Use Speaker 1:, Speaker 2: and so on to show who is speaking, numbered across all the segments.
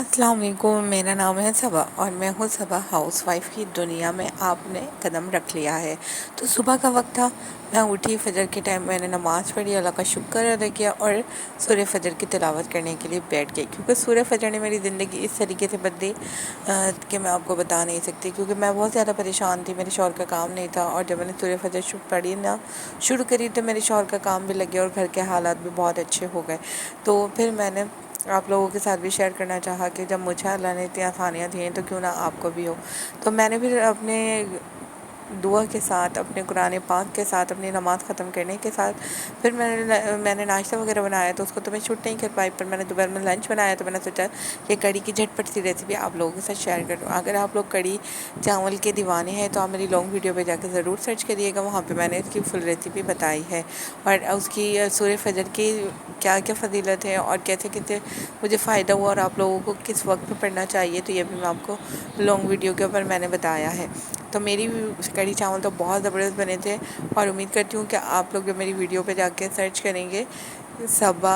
Speaker 1: अस्सलाम वालेकुम, मेरा नाम है सबा और मैं हूँ सबा हाउस वाइफ की दुनिया में आपने कदम रख लिया है। तो सुबह का वक्त था, मैं उठी, फजर के टाइम मैंने नमाज़ पढ़ी, अल्लाह का शुक्र अदा किया और सूरह फजर की तिलावत करने के लिए बैठ गई। क्योंकि सूरह फजर ने मेरी ज़िंदगी इस तरीके से बदली कि मैं आपको बता नहीं सकती। क्योंकि मैं बहुत ज़्यादा परेशान थी, मेरे शौहर का काम नहीं था और जब मैंने सूरह फजर पढ़ी ना शुरू करी तो मेरे शौहर का काम भी लग गया और घर के हालात भी बहुत अच्छे हो गए। तो फिर मैंने आप लोगों के साथ भी शेयर करना चाहा कि जब मुझे अल्लाह ने इतनी आसानियाँ दी हैं तो क्यों ना आपको भी हो। तो मैंने फिर अपने दुआ के साथ, अपने कुरान पाक के साथ, अपनी नमाज़ ख़त्म करने के साथ फिर मैंने नाश्ता वगैरह बनाया। तो उसको तो मैं शूट नहीं कर पाई, पर मैंने दोपहर में लंच बनाया। तो मैंने सोचा कि कड़ी की झटपट सी रेसिपी आप लोगों के साथ शेयर कर दूँ। अगर आप लोग कड़ी चावल के दीवाने हैं तो आप मेरी लॉन्ग वीडियो पे जाकर ज़रूर सर्च करिएगा, वहाँ पे मैंने इसकी फुल रेसिपी बताई है और उसकी सूरह फजर की क्या क्या फ़जीलत है और कैसे कैसे मुझे फ़ायदा हुआ और आप लोगों को किस वक्त पे पढ़ना चाहिए, तो ये भी मैं आपको लॉन्ग वीडियो के ऊपर मैंने बताया है। तो मेरी कढ़ी चावल तो बहुत ज़बरदस्त बने थे और उम्मीद करती हूँ कि आप लोग जब मेरी वीडियो पे जाके सर्च करेंगे सबा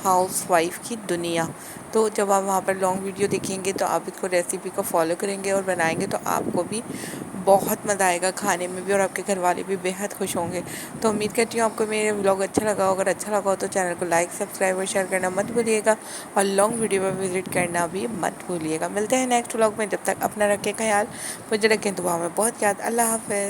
Speaker 1: हाउस वाइफ की दुनिया, तो जब आप वहाँ पर लॉन्ग वीडियो देखेंगे तो आप इसको रेसिपी को फॉलो करेंगे और बनाएंगे तो आपको भी बहुत मज़ा आएगा खाने में भी और आपके घर वाले भी बेहद खुश होंगे। तो उम्मीद करती हूँ आपको मेरे व्लॉग अच्छा लगा। अगर अच्छा लगा हो तो चैनल को लाइक, सब्सक्राइब और शेयर करना मत भूलिएगा और लॉन्ग वीडियो पर विज़िट करना भी मत भूलिएगा। मिलते हैं नेक्स्ट व्लॉग में, जब तक अपना रखें ख्याल, मुझे रखें दुआ में बहुत याद। अल्लाह हाफ़िज़।